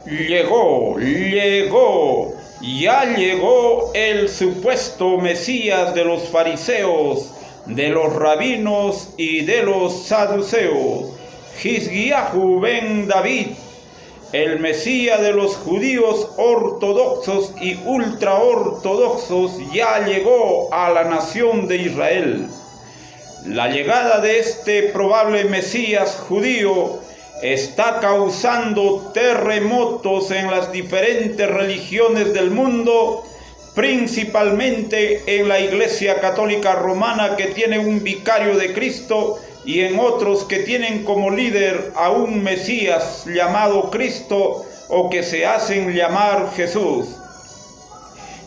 Llegó, ya llegó el supuesto Mesías de los fariseos, de los rabinos y de los saduceos, Hizquiyahu ben David, el Mesías de los judíos ortodoxos y ultraortodoxos, ya llegó a la nación de Israel. La llegada de este probable Mesías judío está causando terremotos en las diferentes religiones del mundo, principalmente en la Iglesia Católica Romana, que tiene un vicario de Cristo, y en otros que tienen como líder a un Mesías llamado Cristo o que se hacen llamar Jesús.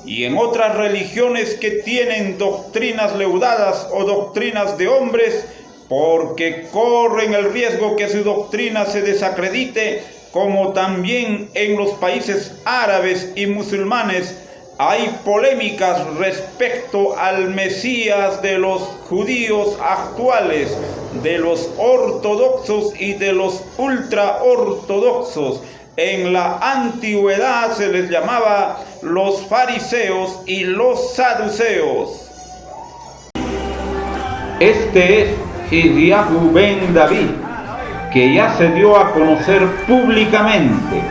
Y en otras religiones que tienen doctrinas leudadas o doctrinas de hombres, porque corren el riesgo que su doctrina se desacredite, como también en los países árabes y musulmanes hay polémicas respecto al Mesías de los judíos actuales, de los ortodoxos y de los ultraortodoxos. En la antigüedad se les llamaba los fariseos y los saduceos. Este es Hizquiyahu ben David, que ya se dio a conocer públicamente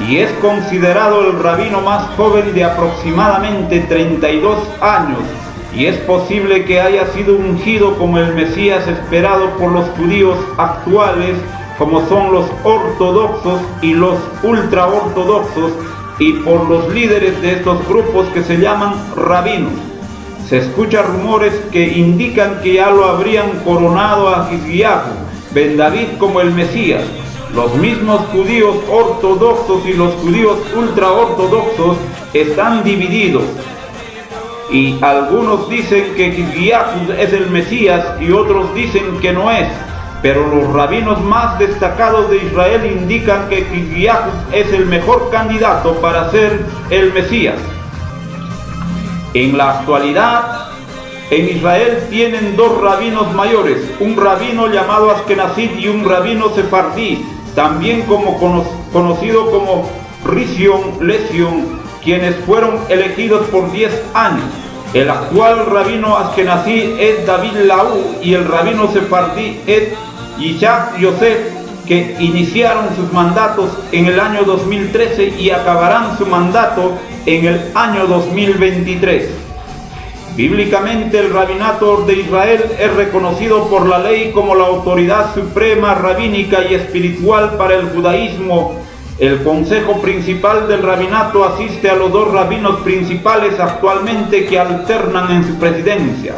y es considerado el rabino más joven de aproximadamente 32 años, y es posible que haya sido ungido como el Mesías esperado por los judíos actuales, como son los ortodoxos y los ultraortodoxos, y por los líderes de estos grupos que se llaman rabinos. Se escuchan rumores que indican que ya lo habrían coronado a Hizquiyahu ben David como el Mesías. Los mismos judíos ortodoxos y los judíos ultraortodoxos están divididos, y algunos dicen que Hizquiyahu es el Mesías y otros dicen que no es, pero los rabinos más destacados de Israel indican que Hizquiyahu es el mejor candidato para ser el Mesías. En la actualidad, en Israel tienen dos rabinos mayores, un rabino llamado Ashkenazí y un rabino sefardí, también conocido como Rishon Lezion, quienes fueron elegidos por 10 años. El actual rabino Ashkenazí es David Lau y el rabino sefardí es Yitzhak Yosef, que iniciaron sus mandatos en el año 2013 y acabarán su mandato en el año 2023. Bíblicamente, el rabinato de Israel es reconocido por la ley como la autoridad suprema rabínica y espiritual para el judaísmo. El consejo principal del rabinato asiste a los dos rabinos principales actualmente que alternan en su presidencia.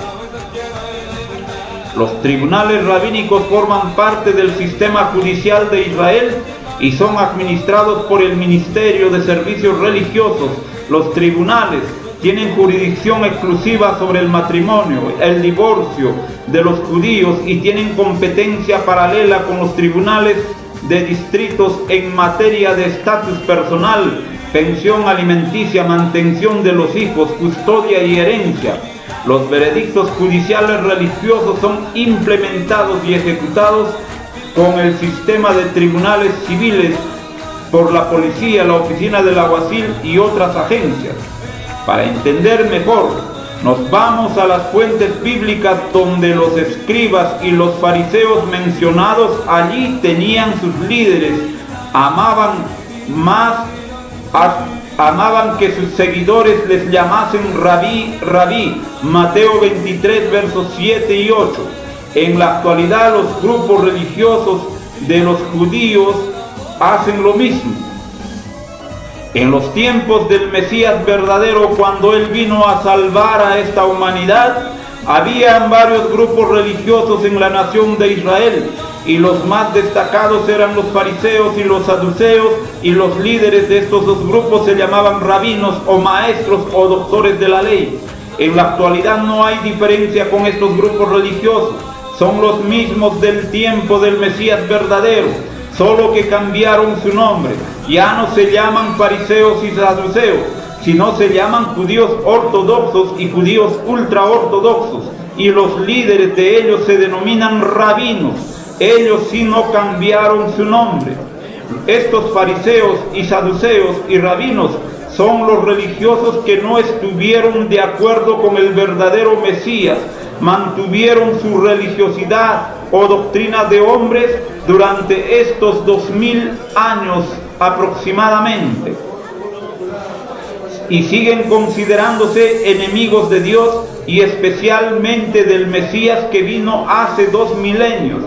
Los tribunales rabínicos forman parte del sistema judicial de Israel y son administrados por el Ministerio de Servicios Religiosos. Los tribunales tienen jurisdicción exclusiva sobre el matrimonio, el divorcio de los judíos, y tienen competencia paralela con los tribunales de distritos en materia de estatus personal, pensión alimenticia, mantención de los hijos, custodia y herencia. Los veredictos judiciales religiosos son implementados y ejecutados con el sistema de tribunales civiles por la policía, la oficina del alguacil y otras agencias. Para entender mejor, nos vamos a las fuentes bíblicas donde los escribas y los fariseos mencionados allí tenían sus líderes, amaban que sus seguidores les llamasen rabí, rabí. Mateo 23, versos 7 y 8. En la actualidad los grupos religiosos de los judíos hacen lo mismo. En los tiempos del Mesías verdadero, cuando Él vino a salvar a esta humanidad, había varios grupos religiosos en la nación de Israel, y los más destacados eran los fariseos y los saduceos, y los líderes de estos dos grupos se llamaban rabinos o maestros o doctores de la ley. En la actualidad no hay diferencia con estos grupos religiosos, son los mismos del tiempo del Mesías verdadero, solo que cambiaron su nombre. Ya no se llaman fariseos y saduceos, sino se llaman judíos ortodoxos y judíos ultraortodoxos, y los líderes de ellos se denominan rabinos. Ellos sí no cambiaron su nombre. Estos fariseos y saduceos y rabinos son los religiosos que no estuvieron de acuerdo con el verdadero Mesías, mantuvieron su religiosidad o doctrina de hombres durante estos 2000 años aproximadamente, y siguen considerándose enemigos de Dios y especialmente del Mesías que vino hace 2 milenios.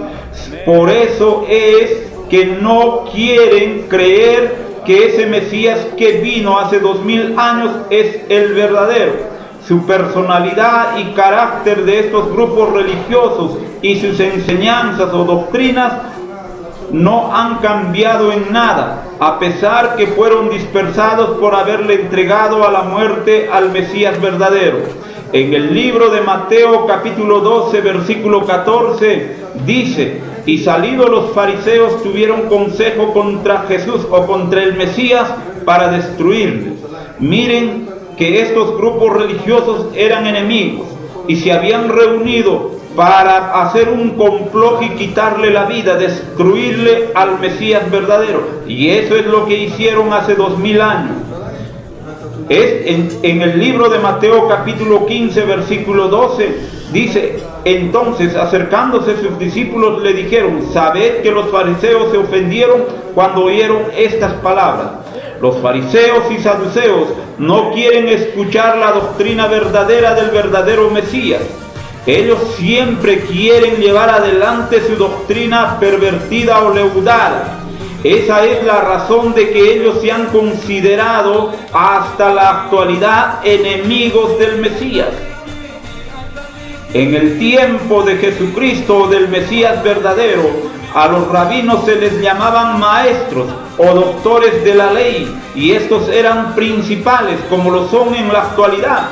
Por eso es que no quieren creer que ese Mesías que vino hace 2000 años es el verdadero. Su personalidad y carácter de estos grupos religiosos y sus enseñanzas o doctrinas no han cambiado en nada, a pesar que fueron dispersados por haberle entregado a la muerte al Mesías verdadero. En el libro de Mateo capítulo 12 versículo 14 dice: y salidos los fariseos tuvieron consejo contra Jesús o contra el Mesías para destruirle. Miren que estos grupos religiosos eran enemigos y se habían reunido para hacer un complot y quitarle la vida, destruirle al Mesías verdadero. Y eso es lo que hicieron hace 2000 años. En el libro de Mateo capítulo 15 versículo 12 dice: entonces acercándose sus discípulos le dijeron: sabed que los fariseos se ofendieron cuando oyeron estas palabras. Los fariseos y saduceos no quieren escuchar la doctrina verdadera del verdadero Mesías. Ellos siempre quieren llevar adelante su doctrina pervertida o leudada. Esa es la razón de que ellos se han considerado hasta la actualidad enemigos del Mesías. En el tiempo de Jesucristo o del Mesías verdadero, a los rabinos se les llamaban maestros o doctores de la ley, y estos eran principales como lo son en la actualidad.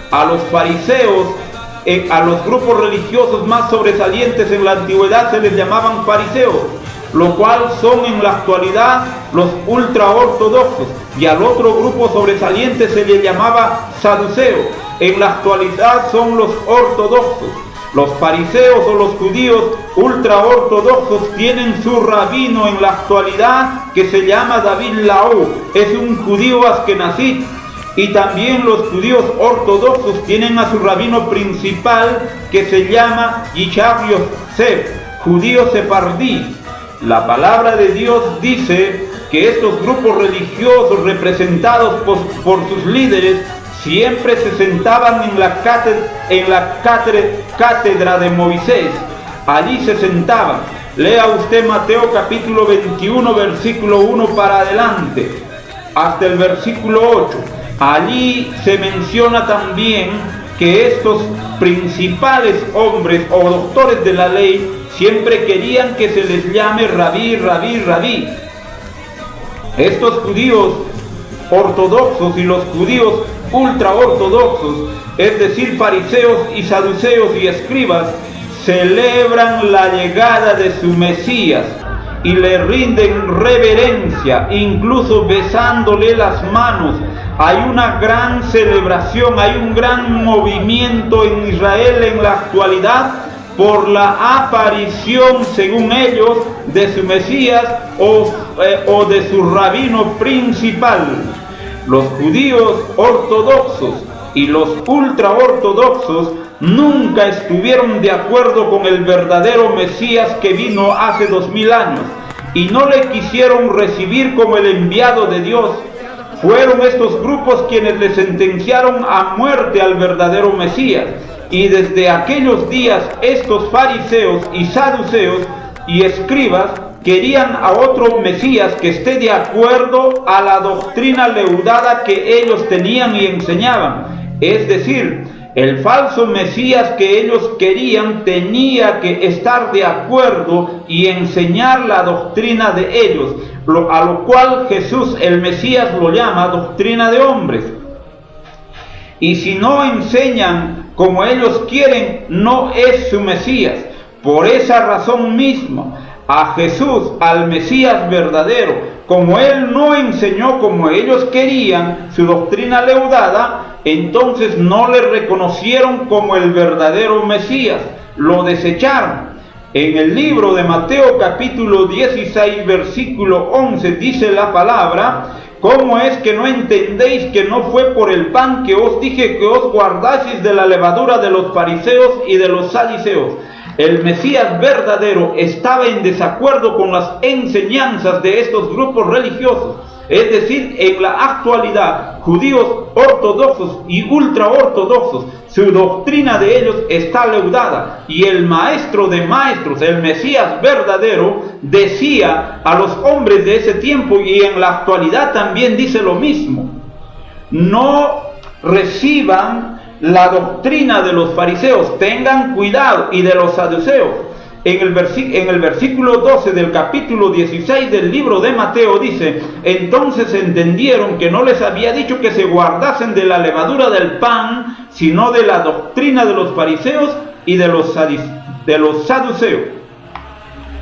A los fariseos, a los grupos religiosos más sobresalientes en la antigüedad se les llamaban fariseos, lo cual son en la actualidad los ultraortodoxos, y al otro grupo sobresaliente se le llamaba saduceos. En la actualidad son los ortodoxos. Los fariseos o los judíos ultraortodoxos tienen su rabino en la actualidad que se llama David Laú, es un judío askenazí. Y también los judíos ortodoxos tienen a su rabino principal que se llama Yishak Yosef, judío sefardí. La palabra de Dios dice que estos grupos religiosos representados por sus líderes siempre se sentaban en la cátedra de Moisés. Allí se sentaban. Lea usted Mateo capítulo 21 versículo 1 para adelante hasta el versículo 8. Allí se menciona también que estos principales hombres o doctores de la ley siempre querían que se les llame rabí, rabí, rabí. Estos judíos ortodoxos y los judíos ultraortodoxos, es decir, fariseos y saduceos y escribas, celebran la llegada de su Mesías y le rinden reverencia, incluso besándole las manos. Hay una gran celebración, hay un gran movimiento en Israel en la actualidad por la aparición, según ellos, de su Mesías o de su rabino principal. Los judíos ortodoxos y los ultraortodoxos nunca estuvieron de acuerdo con el verdadero Mesías que vino hace 2000 años y no le quisieron recibir como el enviado de Dios. Fueron estos grupos quienes le sentenciaron a muerte al verdadero Mesías, y desde aquellos días estos fariseos y saduceos y escribas querían a otro Mesías que esté de acuerdo a la doctrina leudada que ellos tenían y enseñaban. Es decir, el falso Mesías que ellos querían tenía que estar de acuerdo y enseñar la doctrina de ellos, a lo cual Jesús el Mesías lo llama doctrina de hombres. Y si no enseñan como ellos quieren, no es su Mesías. Por esa razón misma, a Jesús, al Mesías verdadero, como él no enseñó como ellos querían su doctrina leudada, entonces no le reconocieron como el verdadero Mesías, lo desecharon. En el libro de Mateo capítulo 16 versículo 11 dice la palabra: ¿cómo es que no entendéis que no fue por el pan que os dije que os guardaseis de la levadura de los fariseos y de los saduceos? El Mesías verdadero estaba en desacuerdo con las enseñanzas de estos grupos religiosos. Es decir, en la actualidad, judíos ortodoxos y ultraortodoxos, su doctrina de ellos está leudada. Y el maestro de maestros, el Mesías verdadero, decía a los hombres de ese tiempo, y en la actualidad también dice lo mismo: no reciban la doctrina de los fariseos, tengan cuidado, y de los saduceos. En el versículo 12 del capítulo 16 del libro de Mateo dice: entonces entendieron que no les había dicho que se guardasen de la levadura del pan, sino de la doctrina de los fariseos y de los saduceos.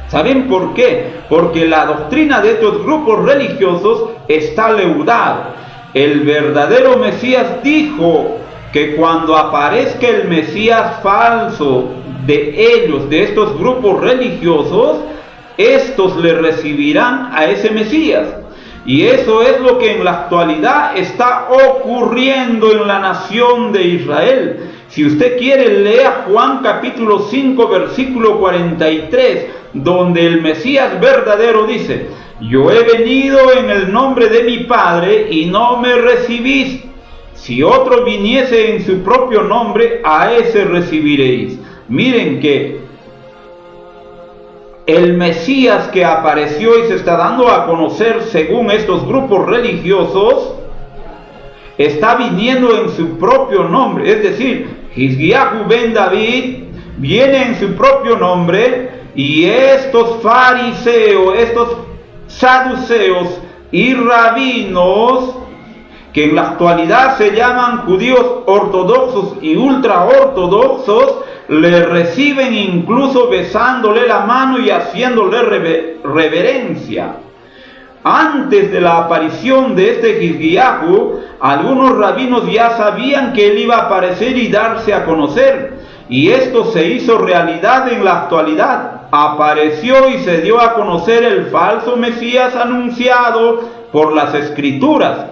¿Saben por qué? Porque la doctrina de estos grupos religiosos está leudada. El verdadero Mesías dijo que cuando aparezca el Mesías falso de ellos, de estos grupos religiosos, estos le recibirán a ese Mesías. Y eso es lo que en la actualidad está ocurriendo en la nación de Israel. Si usted quiere, lea Juan capítulo 5 versículo 43, donde el Mesías verdadero dice: yo he venido en el nombre de mi Padre y no me recibís. Si otro viniese en su propio nombre, a ese recibiréis. Miren que el Mesías que apareció y se está dando a conocer según estos grupos religiosos, está viniendo en su propio nombre. Es decir, Hizkiyahu ben David viene en su propio nombre, y estos fariseos, estos saduceos y rabinos, que en la actualidad se llaman judíos ortodoxos y ultraortodoxos, le reciben incluso besándole la mano y haciéndole reverencia. Antes de la aparición de este Hizkiyahu, algunos rabinos ya sabían que él iba a aparecer y darse a conocer, y esto se hizo realidad en la actualidad. Apareció y se dio a conocer el falso Mesías anunciado por las Escrituras.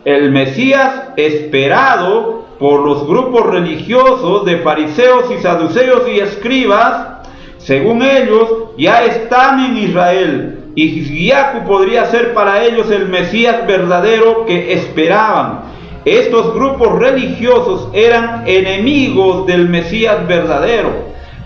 El Mesías esperado por los grupos religiosos de fariseos y saduceos y escribas, según ellos, ya están en Israel, y Hizkiyahu podría ser para ellos el Mesías verdadero que esperaban. Estos grupos religiosos eran enemigos del Mesías verdadero.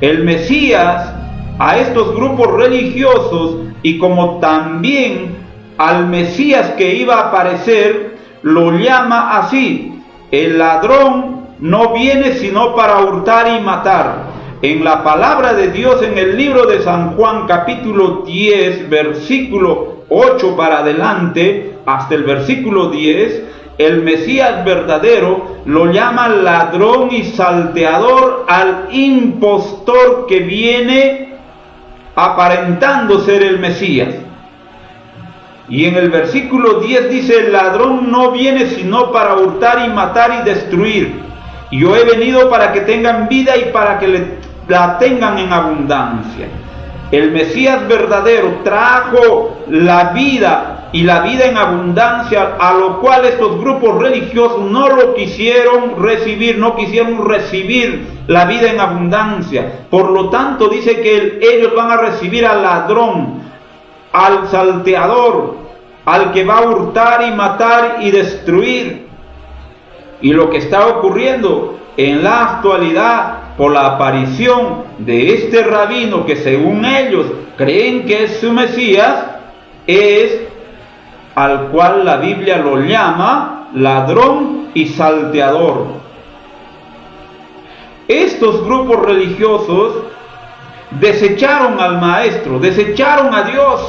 El Mesías a estos grupos religiosos, y como también al Mesías que iba a aparecer, lo llama así: el ladrón no viene sino para hurtar y matar. En la palabra de Dios, en el libro de San Juan capítulo 10 versículo 8 para adelante hasta el versículo 10, el Mesías verdadero lo llama ladrón y salteador al impostor que viene aparentando ser el Mesías. Y en el versículo 10 dice: el ladrón no viene sino para hurtar y matar y destruir. Yo he venido para que tengan vida y para que la tengan en abundancia. El Mesías verdadero trajo la vida, y la vida en abundancia, a lo cual estos grupos religiosos no lo quisieron recibir, no quisieron recibir la vida en abundancia. Por lo tanto, dice que ellos van a recibir al ladrón, al salteador, al que va a hurtar y matar y destruir. Y lo que está ocurriendo en la actualidad, por la aparición de este rabino que según ellos creen que es su Mesías, es al cual la Biblia lo llama ladrón y salteador. Estos grupos religiosos desecharon al Maestro, desecharon a Dios.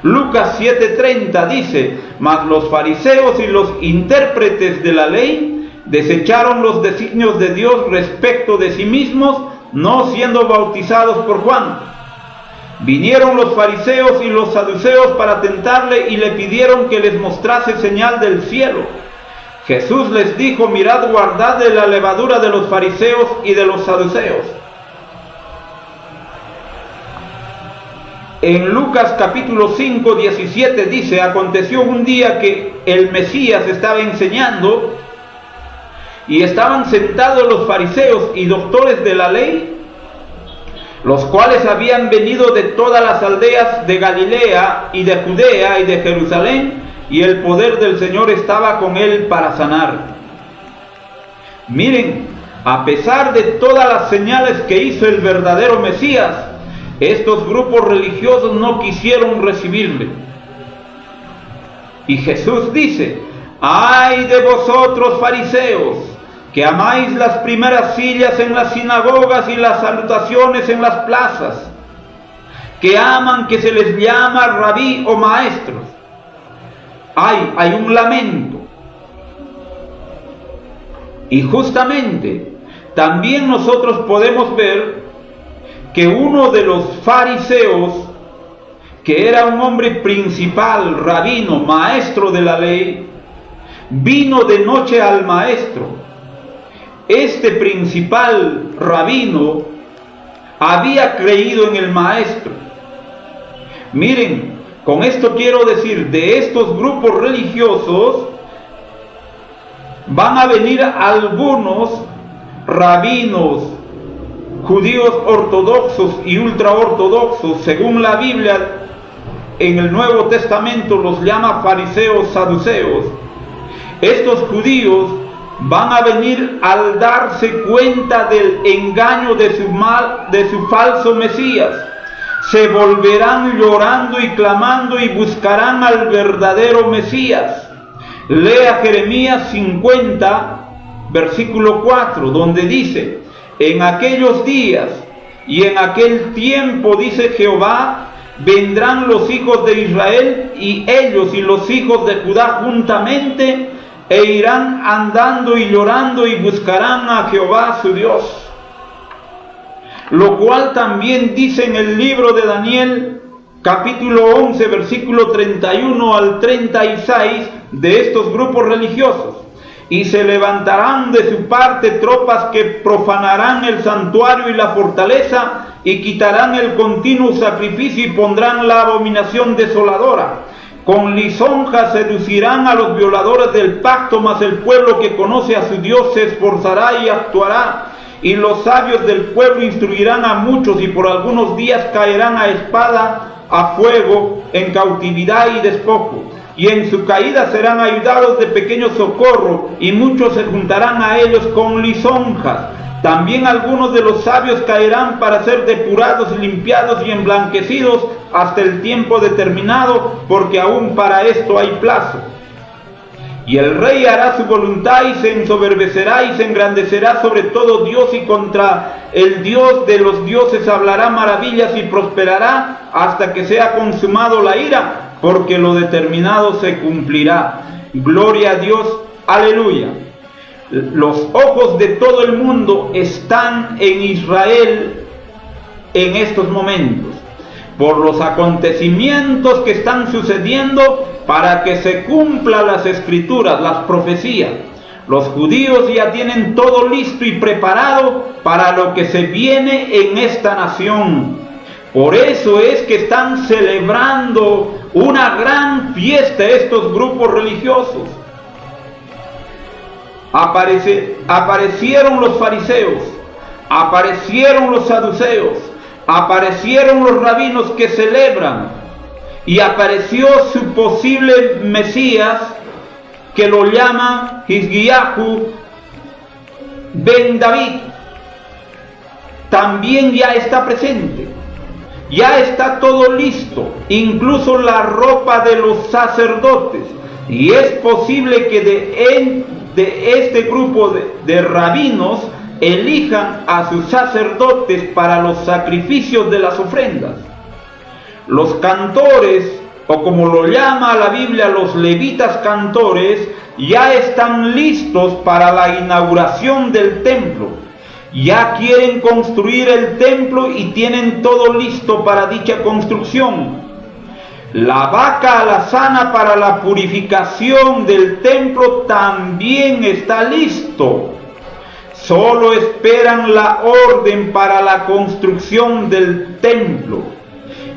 Lucas 7:30 dice: mas los fariseos y los intérpretes de la ley desecharon los designios de Dios respecto de sí mismos, no siendo bautizados por Juan. Vinieron los fariseos y los saduceos para tentarle y le pidieron que les mostrase señal del cielo. Jesús les dijo: mirad, guardad de la levadura de los fariseos y de los saduceos. En Lucas capítulo 5, 17 dice: aconteció un día que el Mesías estaba enseñando y estaban sentados los fariseos y doctores de la ley, los cuales habían venido de todas las aldeas de Galilea y de Judea y de Jerusalén, y el poder del Señor estaba con él para sanar. Miren, a pesar de todas las señales que hizo el verdadero Mesías, estos grupos religiosos no quisieron recibirle. Y Jesús dice: ¡ay de vosotros, fariseos, que amáis las primeras sillas en las sinagogas y las salutaciones en las plazas, que aman que se les llama rabí o maestros! Hay un lamento. Y justamente también nosotros podemos ver que uno de los fariseos, que era un hombre principal, rabino, maestro de la ley, vino de noche al maestro. Este principal rabino había creído en el maestro. Miren, con esto quiero decir, de estos grupos religiosos van a venir algunos rabinos, judíos ortodoxos y ultraortodoxos. Según la Biblia, en el Nuevo Testamento los llama fariseos saduceos. Estos judíos van a venir al darse cuenta del engaño de su falso Mesías. Se volverán llorando y clamando y buscarán al verdadero Mesías. Lea Jeremías 50, versículo 4, donde dice: en aquellos días y en aquel tiempo, dice Jehová, vendrán los hijos de Israel y ellos y los hijos de Judá juntamente, e irán andando y llorando y buscarán a Jehová su Dios. Lo cual también dice en el libro de Daniel, capítulo 11, versículo 31 al 36, de estos grupos religiosos: y se levantarán de su parte tropas que profanarán el santuario y la fortaleza, y quitarán el continuo sacrificio y pondrán la abominación desoladora. Con lisonjas seducirán a los violadores del pacto, mas el pueblo que conoce a su Dios se esforzará y actuará. Y los sabios del pueblo instruirán a muchos, y por algunos días caerán a espada, a fuego, en cautividad y despojo. Y en su caída serán ayudados de pequeño socorro, y muchos se juntarán a ellos con lisonjas. También algunos de los sabios caerán para ser depurados, limpiados y emblanquecidos hasta el tiempo determinado, porque aún para esto hay plazo. Y el rey hará su voluntad y se ensoberbecerá y se engrandecerá sobre todo Dios, y contra el Dios de los dioses hablará maravillas y prosperará hasta que sea consumado la ira, porque lo determinado se cumplirá. Gloria a Dios, aleluya. Los ojos de todo el mundo están en Israel en estos momentos, por los acontecimientos que están sucediendo, para que se cumplan las escrituras, las profecías. Los judíos ya tienen todo listo y preparado para lo que se viene en esta nación. Por eso es que están celebrando una gran fiesta estos grupos religiosos. Aparecieron los fariseos, aparecieron los saduceos, aparecieron los rabinos que celebran, y apareció su posible Mesías, que lo llama Hizquiyahu ben David. También ya está presente, ya está todo listo, incluso la ropa de los sacerdotes. Y es posible que de este grupo de rabinos elijan a sus sacerdotes para los sacrificios de las ofrendas. Los cantores, o como lo llama la Biblia, los levitas cantores, ya están listos para la inauguración del templo. Ya quieren construir el templo y tienen todo listo para dicha construcción. La vaca alazana para la purificación del templo también está listo. Solo esperan la orden para la construcción del templo.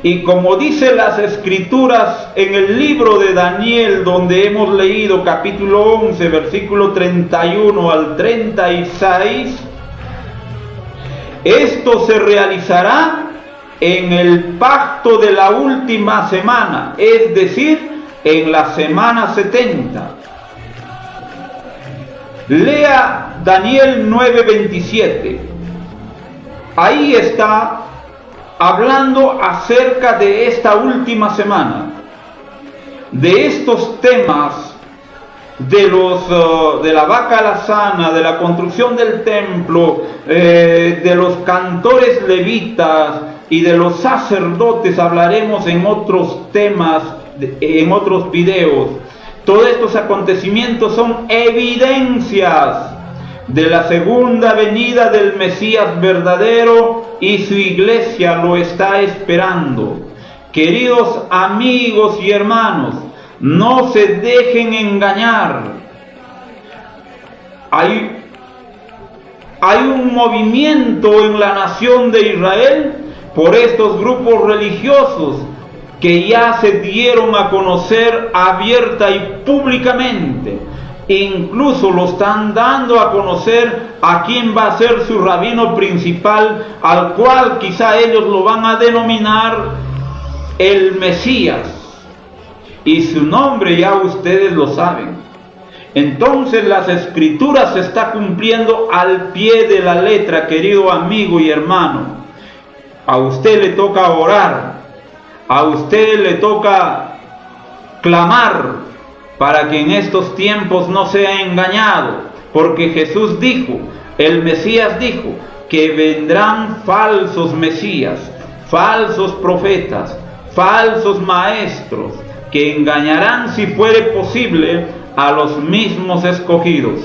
Y como dice las Escrituras en el libro de Daniel, donde hemos leído capítulo 11, versículo 31 al 36, esto se realizará en el pacto de la última semana, es decir, en la semana 70. Lea Daniel 9:27. Ahí está hablando acerca de esta última semana, de estos temas de la vaca alazana, de la construcción del templo, de los cantores levitas y de los sacerdotes. Hablaremos en otros temas, en otros videos. Todos estos acontecimientos son evidencias de la segunda venida del Mesías verdadero, y su iglesia lo está esperando. Queridos amigos y hermanos, no se dejen engañar. Hay un movimiento en la nación de Israel por estos grupos religiosos que ya se dieron a conocer abierta y públicamente. Incluso lo están dando a conocer a quién va a ser su rabino principal, al cual quizá ellos lo van a denominar el Mesías. Y su nombre ya ustedes lo saben. Entonces las Escrituras se está cumpliendo al pie de la letra, querido amigo y hermano. A usted le toca orar, a usted le toca clamar para que en estos tiempos no sea engañado, porque Jesús dijo, el Mesías dijo, que vendrán falsos mesías, falsos profetas, falsos maestros, que engañarán, si fuere posible, a los mismos escogidos.